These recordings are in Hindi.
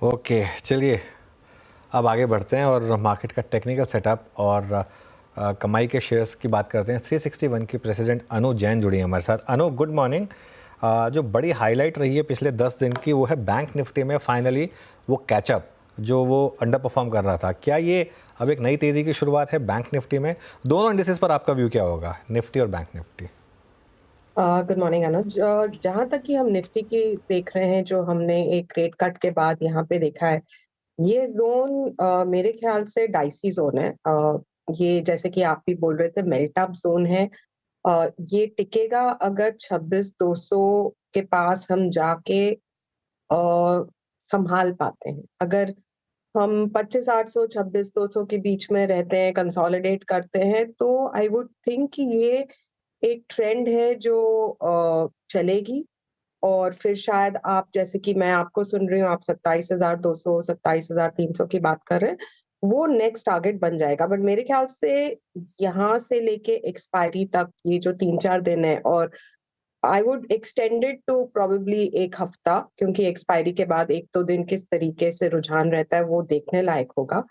ओके, चलिए अब आगे बढ़ते हैं और मार्केट का टेक्निकल सेटअप और कमाई के शेयर्स की बात करते हैं। 361 की प्रेसिडेंट अनु जैन जुड़ी हैं हमारे साथ। अनु, गुड मॉर्निंग। जो बड़ी हाईलाइट रही है पिछले 10 दिन की वो है बैंक निफ्टी में फाइनली वो कैचअप जो वो अंडर परफॉर्म कर रहा था। क्या ये अब एक नई तेज़ी की शुरुआत है बैंक निफ्टी में? दोनों इंडिसेस पर आपका व्यू क्या होगा, निफ्टी और बैंक निफ्टी? गुड मॉर्निंग अनुज। जहां तक कि हम निफ्टी की देख रहे हैं, जो हमने एक रेट कट के बाद यहाँ पे देखा है, ये जोन मेरे ख्याल से डाइसी जोन है। ये जैसे कि आप भी बोल रहे थे, मेल्ट अप जोन है। ये टिकेगा अगर 26,200 के पास हम जाके संभाल पाते हैं। अगर हम 25,800 26,200 के बीच में रहते हैं, कंसोलिडेट करते हैं, तो आई वुड थिंक कि ये एक ट्रेंड है जो चलेगी। और फिर शायद आप, जैसे कि मैं आपको सुन रही हूँ, आप 27,200 27,300 की बात कर रहे हैं, वो नेक्स्ट टारगेट बन जाएगा। बट मेरे ख्याल से यहाँ से लेके एक्सपायरी तक ये जो 3-4 दिन है, और I would extend it to probably एक हफ्ता, क्योंकि एक्सपायरी के बाद 1-2 दिन किस तरीके से रुझान रहता है वो देखने लायक होगा।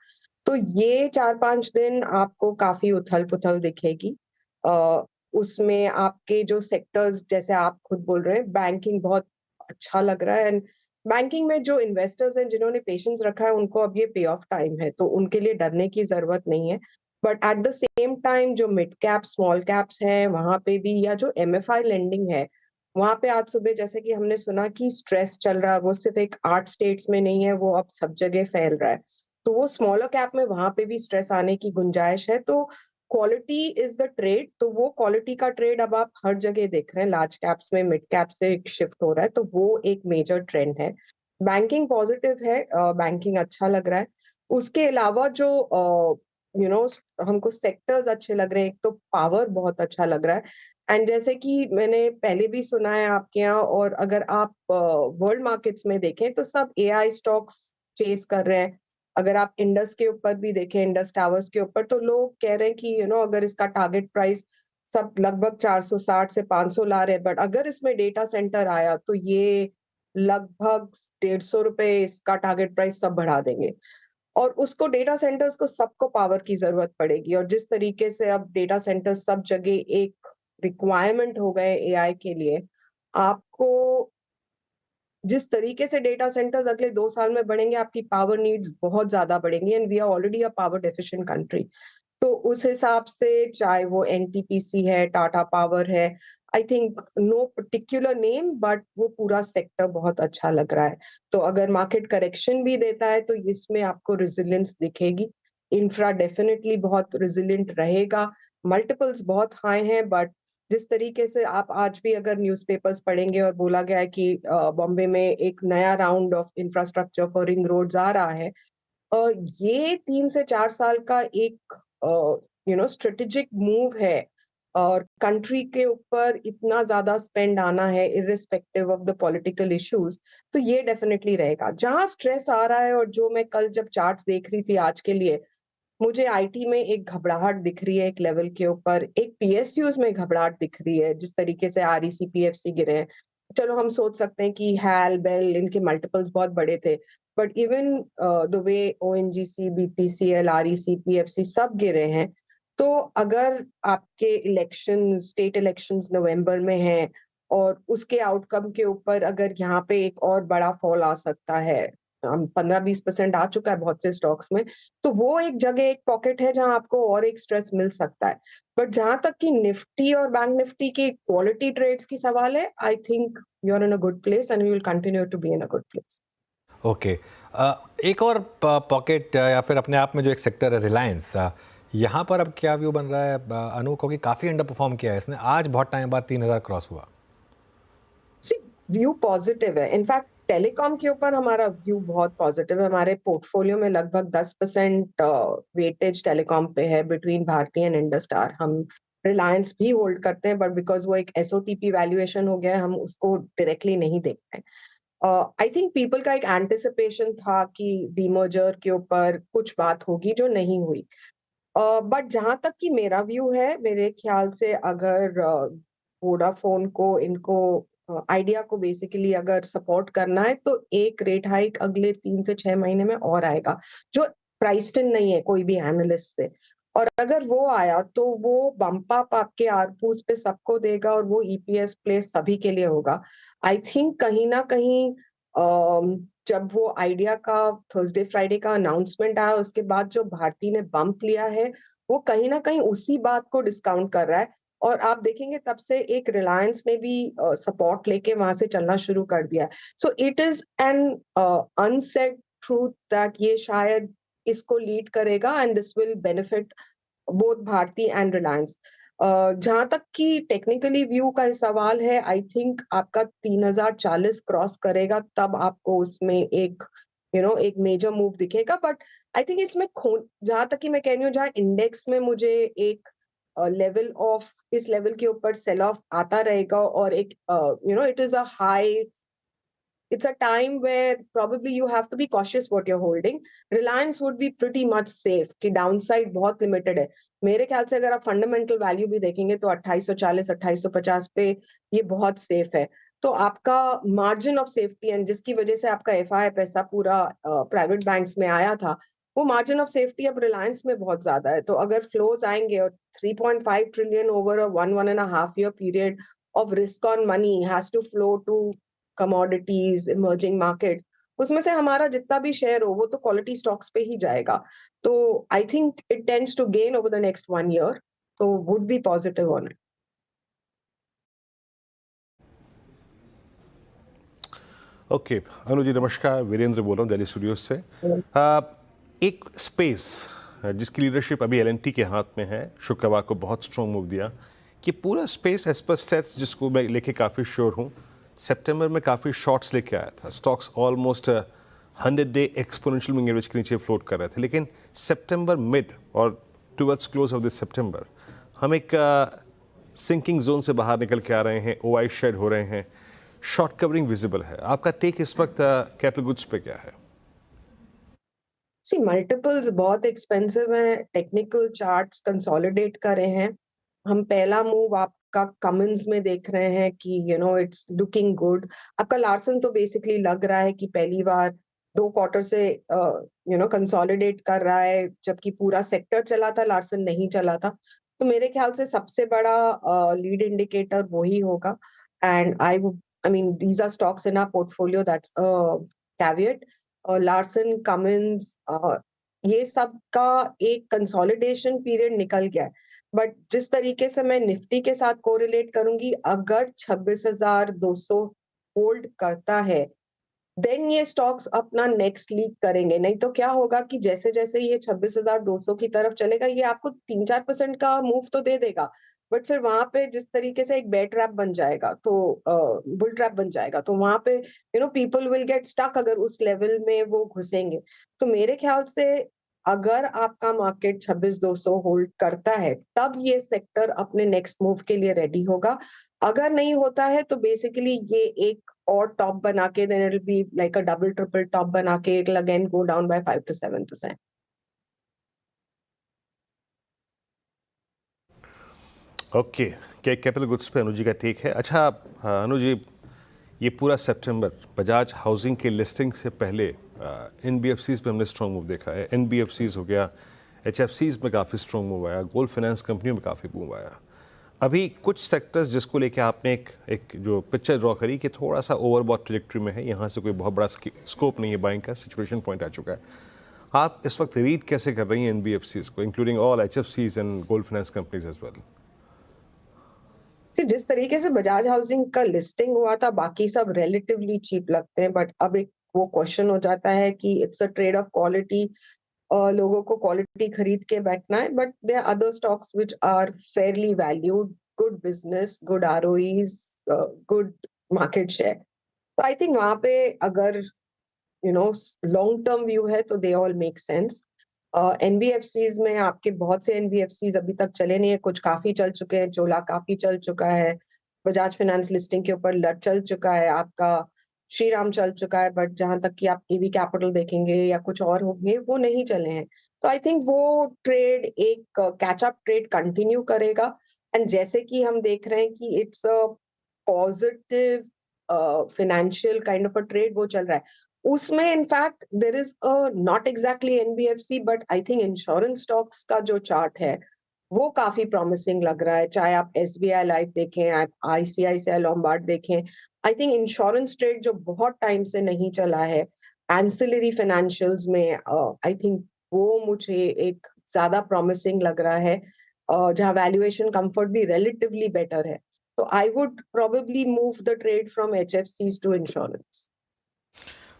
तो ये 4-5 दिन आपको काफी उथल पुथल दिखेगी। अ, उसमें आपके जो सेक्टर्स, जैसे आप खुद बोल रहे हैं, बैंकिंग बहुत अच्छा लग रहा है। एंड बैंकिंग में जो इन्वेस्टर्स हैं, जिन्होंने पेशेंस रखा है, उनको अब ये पे ऑफ टाइम है, तो उनके लिए डरने की जरूरत नहीं है। But at the same time जो मिड कैप स्मॉल कैप्स हैं वहां पे भी, या जो एमएफआई लेंडिंग है, वहां पे आज सुबह जैसे कि हमने सुना कि स्ट्रेस चल रहा है, वो सिर्फ एक 8 स्टेट्स में नहीं है, वो अब सब जगह फैल रहा है। तो वो स्मॉलर कैप में वहां पे भी स्ट्रेस आने की गुंजाइश है। तो क्वालिटी इज द ट्रेड, तो वो क्वालिटी का ट्रेड अब आप हर जगह देख रहे हैं। लार्ज कैप्स में मिड कैप से एक शिफ्ट हो रहा है, तो वो एक मेजर ट्रेंड है। बैंकिंग पॉजिटिव है, बैंकिंग अच्छा लग रहा है। उसके अलावा जो हमको सेक्टर्स अच्छे लग रहे हैं, एक तो पावर बहुत अच्छा लग रहा है। एंड जैसे कि मैंने पहले भी सुना है आपके यहाँ, और अगर आप वर्ल्ड मार्केट्स में देखें तो सब एआई स्टॉक्स चेस कर रहे हैं। अगर आप इंडस के ऊपर भी देखें, इंडस टावर्स के ऊपर, तो लोग कह रहे हैं कि अगर इसका टारगेट प्राइस सब लगभग 460 से 500 ला रहे हैं, बट अगर इसमें डेटा सेंटर आया तो ये लगभग 150 रुपए इसका टारगेट प्राइस सब बढ़ा देंगे। और उसको, डेटा सेंटर्स को, सबको पावर की जरूरत पड़ेगी, और जिस तरीके से अब डेटा सेंटर्स सब जगह एक रिक्वायरमेंट हो गए एआई के लिए, आपको जिस तरीके से डेटा सेंटर्स अगले 2 साल में बढ़ेंगे, आपकी पावर नीड्स बहुत ज्यादा बढ़ेंगी। And we are already a power deficient country. तो उस हिसाब से, चाहे वो एनटीपीसी है, टाटा पावर है, I think no particular name, but वो पूरा सेक्टर बहुत अच्छा लग रहा है। तो अगर मार्केट करेक्शन भी देता है तो इसमें आपको रेजिलियंस दिखेगी। इंफ्रा डेफिनेटली बहुत रेजिलियंट रहेगा। मल्टीपल्स बहुत हाई हैं, बट जिस तरीके से आप आज भी अगर न्यूज़पेपर्स पढ़ेंगे, और बोला गया है कि बॉम्बे में एक नया round of infrastructure for ring roads आ रहा है। अ, ये 3 से 4 साल का एक स्ट्रेटेजिक मूव है। और कंट्री के ऊपर इतना ज्यादा स्पेंड आना है, irrespective of the political issues, तो ये डेफिनेटली रहेगा। जहां स्ट्रेस आ रहा है, और जो मैं कल जब चार्ट्स देख रही थी आज के लिए, मुझे आईटी में एक घबराहट दिख रही है एक लेवल के ऊपर, एक पीएसयूज में घबराहट दिख रही है, जिस तरीके से आरईसी पीएफसी गिरे हैं। चलो हम सोच सकते हैं कि हैल बेल इनके मल्टीपल्स बहुत बड़े थे, but even the way ONGC BPCL REC PFC सब गिरे हैं। तो अगर आपके इलेक्शन, स्टेट इलेक्शंस नवंबर में हैं, और उसके आउटकम के ऊपर अगर यहाँ पे एक और बड़ा फॉल आ सकता है, 15-20% आ चुका है बहुत से स्टॉक्स में, तो वो एक जगह, एक पॉकेट है जहां आपको और एक स्ट्रेस मिल सकता है। बट जहां तक कि निफ्टी और बैंक निफ्टी की क्वालिटी ट्रेड्स की सवाल है, I think you are in a good place and we will continue to be in a good place. Okay. एक और पॉकेट या फिर अपने आप में जो एक सेक्टर है रिलायंस, यहाँ पर अब क्या व्यू बन रहा है अनु को? कि काफ़ी अंडर परफॉर्म किया है इसने, आज बहुत टाइम बाद 3,000 क्रॉस हुआ। सी, व्यू पॉजिटिव है। इनफैक्ट टेलीकॉम के ऊपर हमारा व्यू बहुत पॉजिटिव है। हमारे पोर्टफोलियो में लगभग 10% वेटेज टेलीकॉम पे है, between Bharti and Indus star. हम रिलायंस भी होल्ड करते हैं, बट बिकॉज वो एक एसओटीपी वैल्यूएशन हो गया है, हम उसको डायरेक्टली नहीं देखते हैं। आई थिंक पीपल का एक एंटिसिपेशन था कि डीमर्जर के ऊपर कुछ बात होगी, जो नहीं हुई। बट जहां तक कि मेरा व्यू है, मेरे ख्याल से अगर वोडाफोन को, इनको आइडिया को बेसिकली अगर सपोर्ट करना है तो एक रेट हाइक अगले 3 से 6 महीने में और आएगा, जो प्राइस्ड इन नहीं है कोई भी एनालिस्ट से। और अगर वो आया तो वो बम्प अप आपके आरपूस पे सबको देगा और वो ईपीएस प्ले सभी के लिए होगा। आई थिंक कहीं ना कहीं जब वो आइडिया का थर्सडे फ्राइडे का अनाउंसमेंट आया उसके बाद जो भारती ने बम्प लिया है वो कहीं ना कहीं उसी बात को डिस्काउंट कर रहा है। और आप देखेंगे तब से एक रिलायंस ने भी सपोर्ट लेके वहां से चलना शुरू कर दिया। So it is an unsaid truth that ये शायद इसको लीड करेगा and this will benefit both Bharti and Reliance. जहां तक कि टेक्निकली व्यू का सवाल है, आई थिंक आपका 3040 क्रॉस करेगा तब आपको उसमें एक एक मेजर मूव दिखेगा। बट आई थिंक इसमें जहां तक कि मैं कह रही हूँ जहां इंडेक्स में मुझे एक लेवल ऑफ इस लेवल के ऊपर सेल ऑफ आता रहेगा और एक it is a high, it's a time where probably you have to be cautious what you're holding. Reliance would be pretty much safe कि downside बहुत limited है। मेरे ख्याल से अगर आप fundamental value भी देखेंगे तो 2840 2850 पे ये बहुत safe है। तो आपका margin of safety and जिसकी वजह से आपका एफआई पैसा पूरा प्राइवेट बैंक्स में आया था, वो मार्जिन ऑफ सेफ्टी अब रिलायंस में बहुत ज्यादा है। तो अगर फ्लोज आएंगे और 3.5 trillion over a 1.5 year period of risk on money has to flow to commodities emerging market, उसमें से हमारा जितना भी शेयर हो वो तो क्वालिटी स्टॉक्स पे ही जाएगा। तो I think it tends to gain over the next 1 year, तो would be positive on it. Okay Anu ji नमस्कार, वीरेंद्र बोल रहा हूँ दिल्ली स्टूडियो से। एक स्पेस जिसकी लीडरशिप अभी एलएनटी के हाथ में है, शुक्रवार को बहुत स्ट्रॉन्ग मूव दिया कि पूरा स्पेस एज पर स्टेट्स जिसको मैं लेके काफ़ी श्योर हूँ, सितंबर में काफ़ी शॉर्ट्स लेके आया था। Stocks almost 100-day exponential moving average के नीचे फ्लोट कर रहे थे, लेकिन सितंबर मिड और टुवर्ड्स क्लोज ऑफ दिस सितंबर हम एक सिंकिंग जोन से बाहर निकल के आ रहे हैं, ओआई शेड हो रहे हैं, शॉर्ट कवरिंग विजिबल है। आपका टेक इस वक्त कैपिटल गुड्स पे क्या है? सी मल्टीपल्स बहुत एक्सपेंसिव हैं, टेक्निकल चार्ट्स कंसोलिडेट कर रहे हैं। हम पहला मूव आपका कमिंस में देख रहे हैं कि इट्स लुकिंग गुड। आपका लार्सन तो बेसिकली लग रहा है कि पहली बार 2 क्वार्टर से कंसोलिडेट कर रहा है, जबकि पूरा सेक्टर चला था, लार्सन नहीं चला था। तो मेरे ख्याल से सबसे बड़ा लीड इंडिकेटर वही होगा। And I mean these are stocks in our portfolio, that's caveat. Larsen Cummins ये सब का एक कंसोलिडेशन पीरियड निकल गया है। बट जिस तरीके से मैं निफ्टी के साथ कोरिलेट करूंगी, अगर 26,200 होल्ड करता है देन ये स्टॉक्स अपना नेक्स्ट लीक करेंगे। नहीं तो क्या होगा कि जैसे जैसे ये 26,200 की तरफ चलेगा, ये आपको 3-4% का मूव तो दे देगा, बट फिर वहां पे जिस तरीके से एक बेयर ट्रैप बन जाएगा, तो बुल ट्रैप बन जाएगा, तो वहां पे पीपल विल गेट स्टक अगर उस लेवल में वो घुसेंगे। तो मेरे ख्याल से अगर आपका मार्केट 26,200 होल्ड करता है तब ये सेक्टर अपने नेक्स्ट मूव के लिए रेडी होगा। अगर नहीं होता है तो बेसिकली ये एक और टॉप बना के then it will be like a double triple top बना के it will again go down by 5 to 7%। Okay, क्या कैपिटल गुड्स पे अनु जी का टेक है? अच्छा अनु जी, ये पूरा सितंबर बजाज हाउसिंग के लिस्टिंग से पहले एनबीएफसीज पे हमने स्ट्रॉन्ग मूव देखा है। एनबीएफसीज हो गया, एचएफसीज में काफ़ी स्ट्रॉन्ग मूव आया, गोल्ड फाइनेंस कंपनियों में काफ़ी मूव आया। अभी कुछ सेक्टर्स जिसको लेके आपने एक जो पिक्चर ड्रॉ करी कि थोड़ा सा ओवरबॉट ट्रेजेक्ट्री में है, यहाँ से कोई बहुत बड़ा स्कोप नहीं है बाइंग का, सिचुएशन पॉइंट आ चुका है। आप इस वक्त रीड कैसे कर रही हैं एनबीएफसीज को, इंक्लूडिंग ऑल एचएफसीज and gold finance companies as well? जिस तरीके से बजाज हाउसिंग का लिस्टिंग हुआ था, बाकी सब रिलेटिवली चीप लगते हैं, बट अब एक वो क्वेश्चन हो जाता है कि it's a trade off quality. लोगों को क्वालिटी खरीद के बैठना है, but there are other stocks which are fairly valued, good business, good ROEs, good market share. तो आई थिंक वहां पे अगर लॉन्ग टर्म व्यू है तो they all make sense. NBFCs में आपके बहुत से एनबीएफसीज अभी तक चले नहीं है, कुछ काफी चल चुके हैं, चोला काफी चल चुका है, बजाज फाइनेंस लिस्टिंग के ऊपर चल चुका है, आपका श्रीराम चल चुका है, बट जहां तक कि आप ईवी कैपिटल देखेंगे या कुछ और होंगे वो नहीं चले हैं। तो आई थिंक वो ट्रेड एक कैचअप ट्रेड कंटिन्यू करेगा। एंड जैसे कि हम देख रहे हैं कि it's a positive financial kind of a trade वो चल रहा है, उसमें in fact there is a not exactly NBFC but I think insurance stocks का जो चार्ट है वो काफी प्रॉमिसिंग लग रहा है, चाहे आप एसबीआई लाइफ देखें, आप आईसीआईसीआई लोम्बार्ड देखें। आई थिंक इंश्योरेंस ट्रेड जो बहुत टाइम से नहीं चला है एंसिलरी फाइनेंशियल्स में, आई थिंक वो मुझे एक ज्यादा प्रॉमिसिंग लग रहा है, जहाँ वैल्यूएशन कंफर्ट भी रिलेटिवली बेटर है। तो I would probably move the trade from एचएफसीज टू इंश्योरेंस।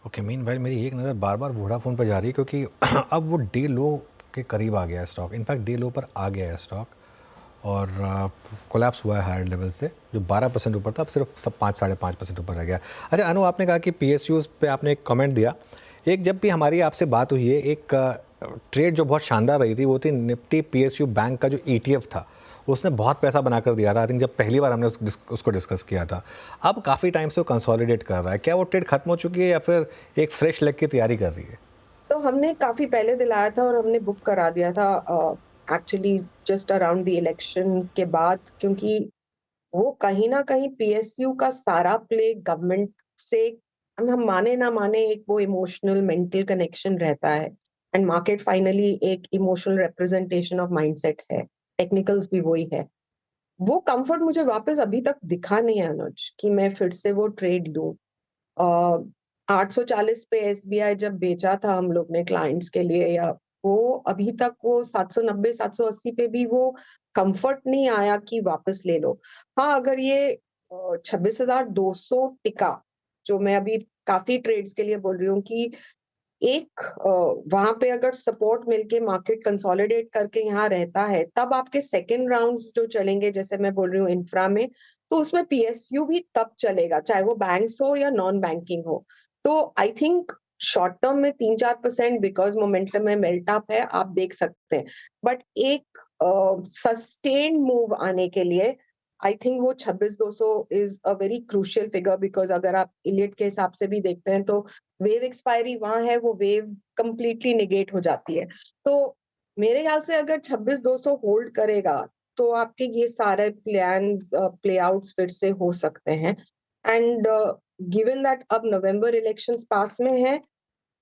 ओके, मीनवाइल मेरी एक नज़र बार बार वोडाफोन पर जा रही है क्योंकि अब वो डे लो के करीब आ गया है स्टॉक, इनफैक्ट डे लो पर आ गया है स्टॉक और कोलैप्स हुआ है हायर लेवल से, जो 12% ऊपर था अब सिर्फ सब 5-5.5% ऊपर रह गया। अच्छा अनु, आपने कहा कि पीएसयूज़ पे आपने एक कमेंट दिया, एक जब भी हमारी आपसे बात हुई है एक ट्रेड जो बहुत शानदार रही थी वो थी निफ्टी पीएसयू बैंक का जो ETF था, उसने बहुत पैसा बनाकर दिया था। आई थिंक जब पहली बार हमने उसको डिस्कस किया था, अब काफ़ी टाइम से वो कंसोलिडेट कर रहा है, क्या वो ट्रेड खत्म हो चुकी है या फिर एक फ्रेश लेग की तैयारी कर रही है? तो हमने काफी पहले दिलाया था और हमने बुक करा दिया था actually just around the election के बाद, क्योंकि वो कहीं ना कहीं पीएसयू का सारा प्ले गवर्नमेंट से, हम माने ना माने, एक वो इमोशनल मेंटल कनेक्शन रहता है एंड मार्केट फाइनली एक इमोशनल रिप्रेजेंटेशन ऑफ माइंडसेट है, टेक्निकल्स भी वही है। वो कंफर्ट मुझे वापस अभी तक दिखा नहीं है अनुज कि मैं फिर से वो ट्रेड लूं। 840 पे एसबीआई जब बेचा था हम लोग ने क्लाइंट्स के लिए, या वो अभी तक वो 790 780 पे भी वो कंफर्ट नहीं आया कि वापस ले लो। हाँ, अगर ये 26,200 टिका, जो मैं अभी काफी ट्रेड्स के लिए बोल रही हूँ कि एक वहां पे अगर सपोर्ट मिलके मार्केट कंसोलिडेट करके यहाँ रहता है, तब आपके सेकंड राउंड्स जो चलेंगे, जैसे मैं बोल रही हूँ इंफ्रा में, तो उसमें पीएसयू भी तब चलेगा, चाहे वो बैंक्स हो या नॉन बैंकिंग हो। तो आई थिंक शॉर्ट टर्म में 3-4% बिकॉज मोमेंटम में मेल्ट अप है, आप देख सकते हैं, बट एक सस्टेन्ड मूव आने के लिए आई थिंक वो 26,200 is a very crucial figure, because अगर आप इलियट के हिसाब से भी देखते हैं तो वेव एक्सपायरी वहां है, वो वेव कंप्लीटली निगेट हो जाती है। तो मेरे ख्याल से अगर 26,200 होल्ड करेगा तो आपके ये सारे प्लान्स प्ले आउट्स फिर से हो सकते हैं। एंड गिवन दैट अब नवंबर इलेक्शंस पास में है,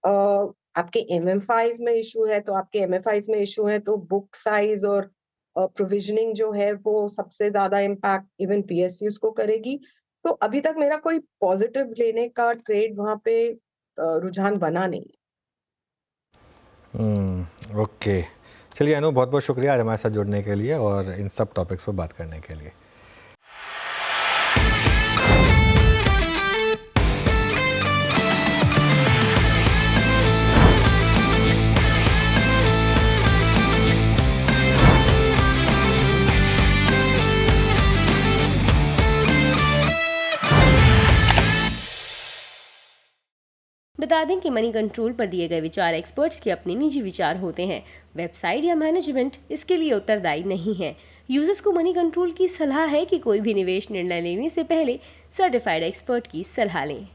आपके एमएफआईज में इशू है, तो आपके एमएफआईज में इशू है तो बुक साइज और प्रोविजनिंग जो है वो सबसे ज्यादा इम्पैक्ट इवन पीएसयूज को करेगी। तो अभी तक मेरा कोई पॉजिटिव लेने का ट्रेड वहां पे रुझान बना नहीं है। ओके, चलिए अनु, बहुत बहुत शुक्रिया आज हमारे साथ जुड़ने के लिए और इन सब टॉपिक्स पर बात करने के लिए। बता दें कि मनी कंट्रोल पर दिए गए विचार एक्सपर्ट्स के अपने निजी विचार होते हैं। वेबसाइट या मैनेजमेंट इसके लिए उत्तरदायी नहीं है। यूजर्स को मनी कंट्रोल की सलाह है कि कोई भी निवेश निर्णय लेने से पहले सर्टिफाइड एक्सपर्ट की सलाह लें।